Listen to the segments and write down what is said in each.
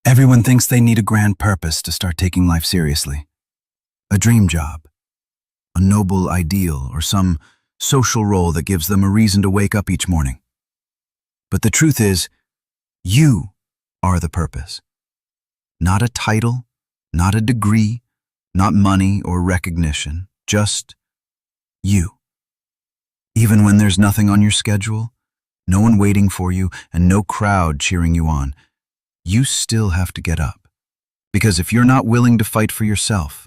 Everyone thinks they need a grand purpose to start taking life seriously. A dream job, a noble ideal, or some social role that gives them a reason to wake up each morning. But the truth is, you are the purpose. Not a title, not a degree, not money or recognition, just you. Even when there's nothing on your schedule, no one waiting for you, and no crowd cheering you on, you still have to get up. Because if you're not willing to fight for yourself,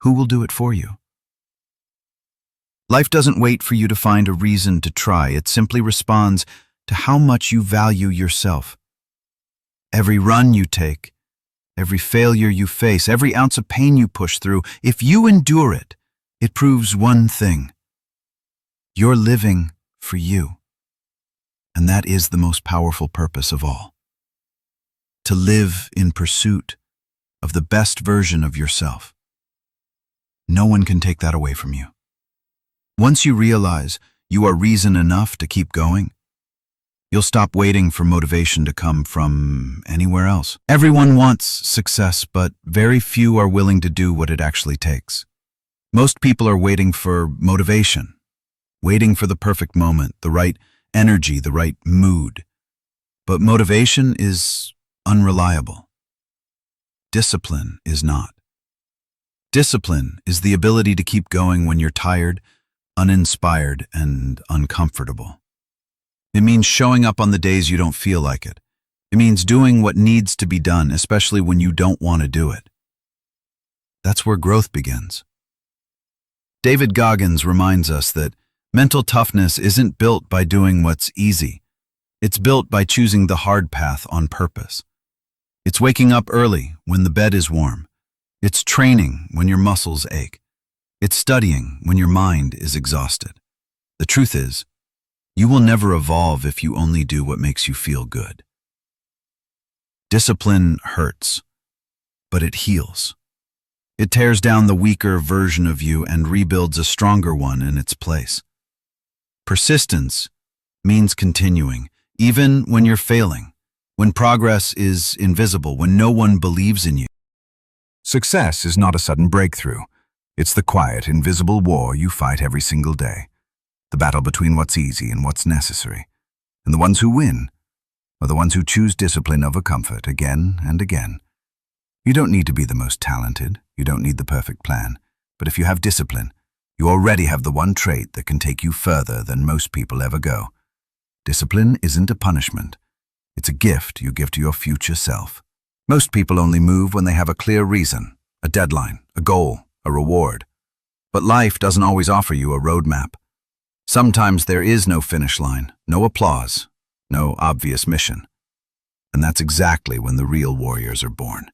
who will do it for you? Life doesn't wait for you to find a reason to try. It simply responds to how much you value yourself. Every run you take, every failure you face, every ounce of pain you push through, if you endure it, it proves one thing. You're living for you. And that is the most powerful purpose of all. To live in pursuit of the best version of yourself. No one can take that away from you. Once you realize you are reason enough to keep going, you'll stop waiting for motivation to come from anywhere else. Everyone wants success, but very few are willing to do what it actually takes. Most people are waiting for motivation, waiting for the perfect moment, the right energy, the right mood. But motivation is unreliable. Discipline is not. Discipline is the ability to keep going when you're tired, uninspired, and uncomfortable. It means showing up on the days you don't feel like it. It means doing what needs to be done, especially when you don't want to do it. That's where growth begins. David Goggins reminds us that mental toughness isn't built by doing what's easy. It's built by choosing the hard path on purpose. It's waking up early when the bed is warm. It's training when your muscles ache. It's studying when your mind is exhausted. The truth is, you will never evolve if you only do what makes you feel good. Discipline hurts, but it heals. It tears down the weaker version of you and rebuilds a stronger one in its place. Persistence means continuing, even when you're failing, when progress is invisible, when no one believes in you. Success is not a sudden breakthrough. It's the quiet, invisible war you fight every single day. The battle between what's easy and what's necessary. And the ones who win are the ones who choose discipline over comfort again and again. You don't need to be the most talented. You don't need the perfect plan. But if you have discipline, you already have the one trait that can take you further than most people ever go. Discipline isn't a punishment. It's a gift you give to your future self. Most people only move when they have a clear reason, a deadline, a goal, a reward. But life doesn't always offer you a roadmap. Sometimes there is no finish line, no applause, no obvious mission. And that's exactly when the real warriors are born.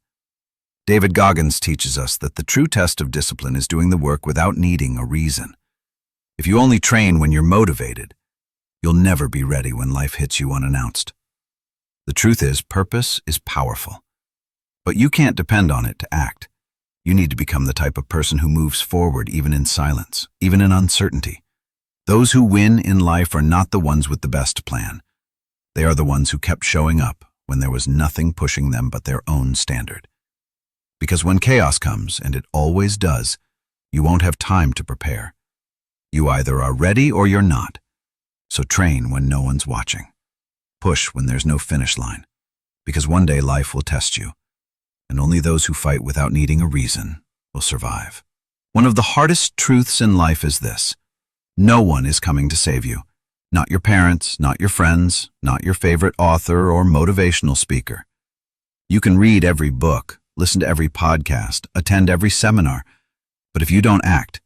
David Goggins teaches us that the true test of discipline is doing the work without needing a reason. If you only train when you're motivated, you'll never be ready when life hits you unannounced. The truth is, purpose is powerful. But you can't depend on it to act. You need to become the type of person who moves forward even in silence, even in uncertainty. Those who win in life are not the ones with the best plan. They are the ones who kept showing up when there was nothing pushing them but their own standard. Because when chaos comes, and it always does, you won't have time to prepare. You either are ready or you're not. So train when no one's watching. Push when there's no finish line. Because one day life will test you. And only those who fight without needing a reason will survive. One of the hardest truths in life is this. No one is coming to save you. Not your parents, not your friends, not your favorite author or motivational speaker. You can read every book, listen to every podcast, attend every seminar. But if you don't act,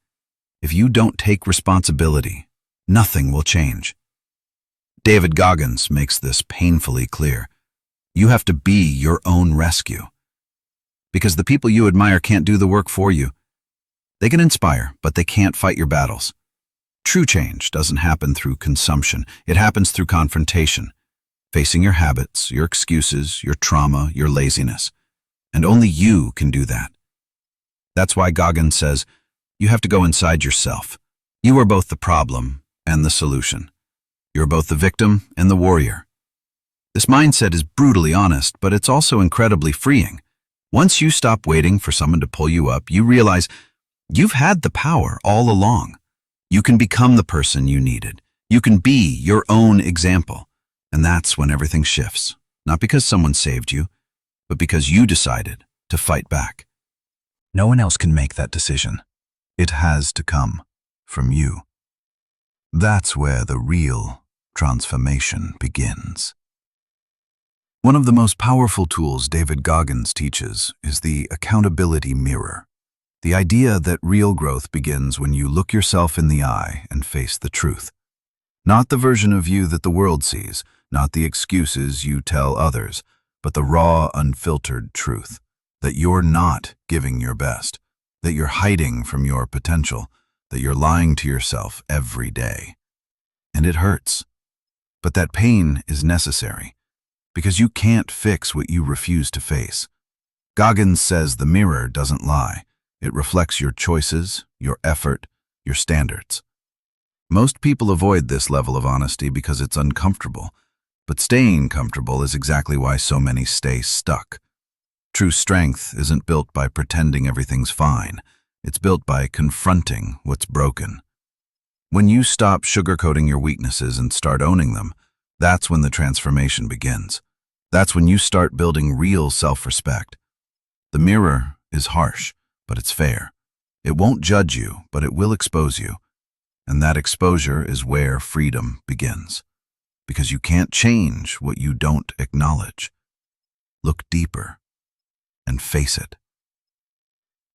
if you don't take responsibility, nothing will change. David Goggins makes this painfully clear. You have to be your own rescue. Because the people you admire can't do the work for you. They can inspire, but they can't fight your battles. True change doesn't happen through consumption. It happens through confrontation, facing your habits, your excuses, your trauma, your laziness. And only you can do that. That's why Goggins says, you have to go inside yourself. You are both the problem and the solution. You're both the victim and the warrior. This mindset is brutally honest, but it's also incredibly freeing. Once you stop waiting for someone to pull you up, you realize you've had the power all along. You can become the person you needed. You can be your own example. And that's when everything shifts. Not because someone saved you, but because you decided to fight back. No one else can make that decision. It has to come from you. That's where the real transformation begins. One of the most powerful tools David Goggins teaches is the accountability mirror. The idea that real growth begins when you look yourself in the eye and face the truth. Not the version of you that the world sees, not the excuses you tell others, but the raw, unfiltered truth. That you're not giving your best, that you're hiding from your potential, that you're lying to yourself every day. And it hurts. But that pain is necessary, because you can't fix what you refuse to face. Goggins says the mirror doesn't lie. It reflects your choices, your effort, your standards. Most people avoid this level of honesty because it's uncomfortable, but staying comfortable is exactly why so many stay stuck. True strength isn't built by pretending everything's fine. It's built by confronting what's broken. When you stop sugarcoating your weaknesses and start owning them, that's when the transformation begins. That's when you start building real self-respect. The mirror is harsh, but it's fair. It won't judge you, but it will expose you. And that exposure is where freedom begins. Because you can't change what you don't acknowledge. Look deeper and face it.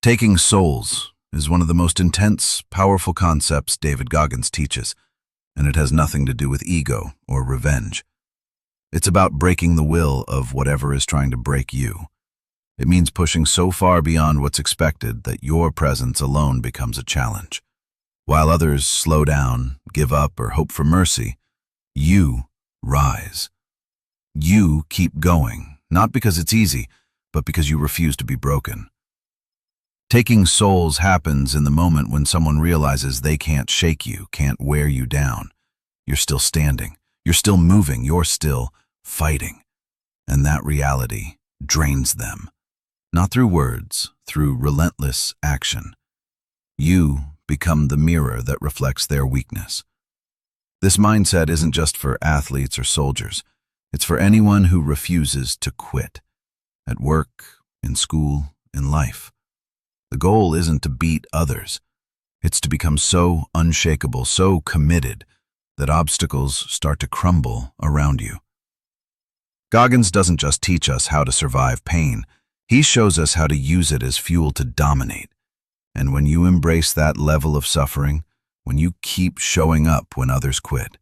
Taking souls is one of the most intense, powerful concepts David Goggins teaches, and it has nothing to do with ego or revenge. It's about breaking the will of whatever is trying to break you. It means pushing so far beyond what's expected that your presence alone becomes a challenge. While others slow down, give up, or hope for mercy, you rise. You keep going, not because it's easy, but because you refuse to be broken. Taking souls happens in the moment when someone realizes they can't shake you, can't wear you down. You're still standing, you're still moving, you're still fighting. And that reality drains them. Not through words, through relentless action. You become the mirror that reflects their weakness. This mindset isn't just for athletes or soldiers. It's for anyone who refuses to quit. At work, in school, in life. The goal isn't to beat others. It's to become so unshakable, so committed, that obstacles start to crumble around you. Goggins doesn't just teach us how to survive pain. He shows us how to use it as fuel to dominate. And when you embrace that level of suffering, when you keep showing up when others quit,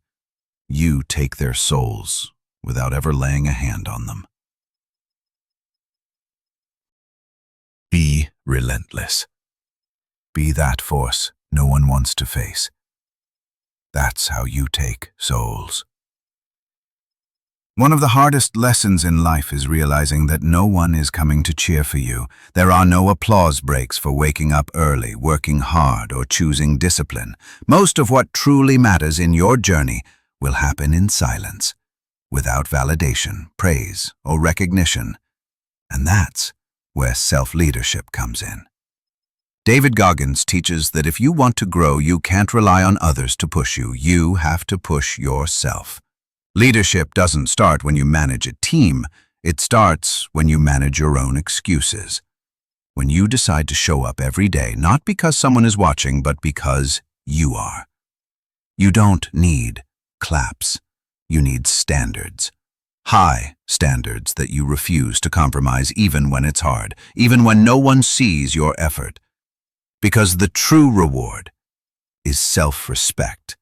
you take their souls without ever laying a hand on them. Be relentless. Be that force no one wants to face. That's how you take souls. One of the hardest lessons in life is realizing that no one is coming to cheer for you. There are no applause breaks for waking up early, working hard, or choosing discipline. Most of what truly matters in your journey will happen in silence, without validation, praise, or recognition. And that's where self-leadership comes in. David Goggins teaches that if you want to grow, you can't rely on others to push you. You have to push yourself. Leadership doesn't start when you manage a team. It starts when you manage your own excuses. When you decide to show up every day, not because someone is watching, but because you are. You don't need claps. You need standards. High standards that you refuse to compromise even when it's hard, even when no one sees your effort. Because the true reward is self-respect.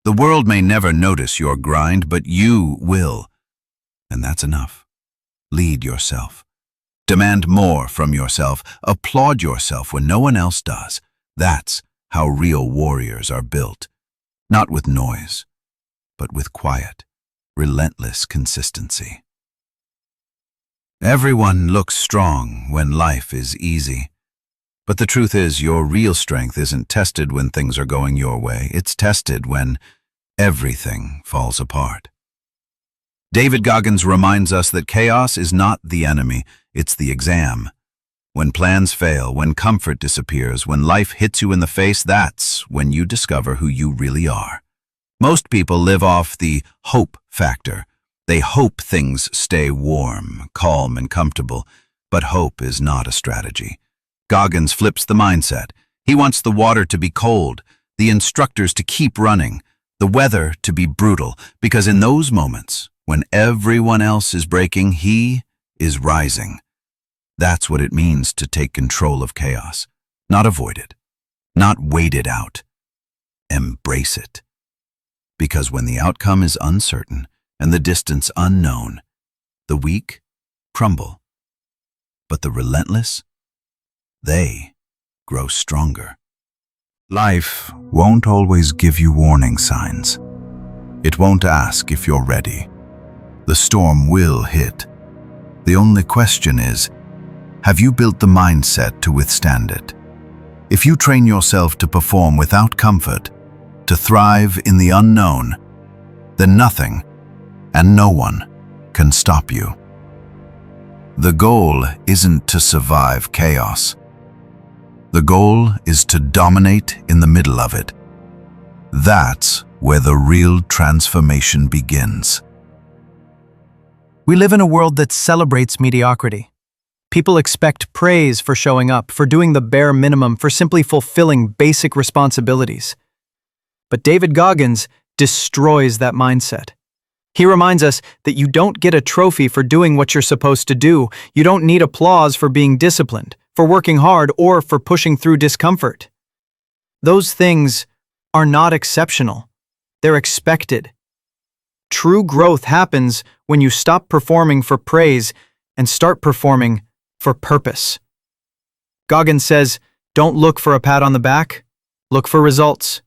The world may never notice your grind, but you will. And that's enough. Lead yourself. Demand more from yourself. Applaud yourself when no one else does. That's how real warriors are built. Not with noise, but with quiet, relentless consistency. Everyone looks strong when life is easy. But the truth is, your real strength isn't tested when things are going your way. It's tested when everything falls apart. David Goggins reminds us that chaos is not the enemy, it's the exam. When plans fail, when comfort disappears, when life hits you in the face, that's when you discover who you really are. Most people live off the hope factor. They hope things stay warm, calm, and comfortable, but hope is not a strategy. Goggins flips the mindset. He wants the water to be cold, the instructors to keep running, the weather to be brutal, because in those moments, when everyone else is breaking, he is rising. That's what it means to take control of chaos. Not avoid it, not wait it out. Embrace it. Because when the outcome is uncertain and the distance unknown, the weak crumble, but the relentless, they grow stronger. Life won't always give you warning signs. It won't ask if you're ready. The storm will hit. The only question is, have you built the mindset to withstand it? If you train yourself to perform without comfort, to thrive in the unknown, then nothing and no one can stop you. The goal isn't to survive chaos. The goal is to dominate in the middle of it. That's where the real transformation begins. We live in a world that celebrates mediocrity. People expect praise for showing up, for doing the bare minimum, for simply fulfilling basic responsibilities. But David Goggins destroys that mindset. He reminds us that you don't get a trophy for doing what you're supposed to do. You don't need applause for being disciplined, for working hard, or for pushing through discomfort. Those things are not exceptional. They're expected. True growth happens when you stop performing for praise and start performing for purpose. Goggins says, don't look for a pat on the back, look for results.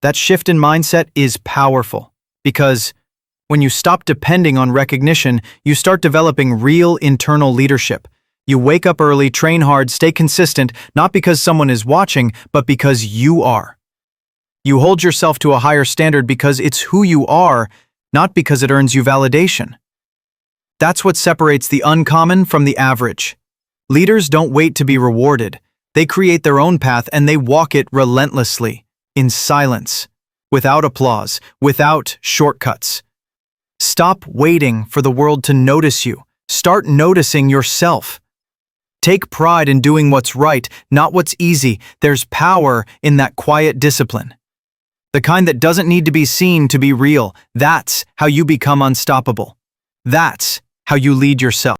That shift in mindset is powerful because when you stop depending on recognition, you start developing real internal leadership. You wake up early, train hard, stay consistent, not because someone is watching, but because you are. You hold yourself to a higher standard because it's who you are, not because it earns you validation. That's what separates the uncommon from the average. Leaders don't wait to be rewarded. They create their own path and they walk it relentlessly, in silence, without applause, without shortcuts. Stop waiting for the world to notice you. Start noticing yourself. Take pride in doing what's right, not what's easy. There's power in that quiet discipline. The kind that doesn't need to be seen to be real. That's how you become unstoppable. That's how you lead yourself.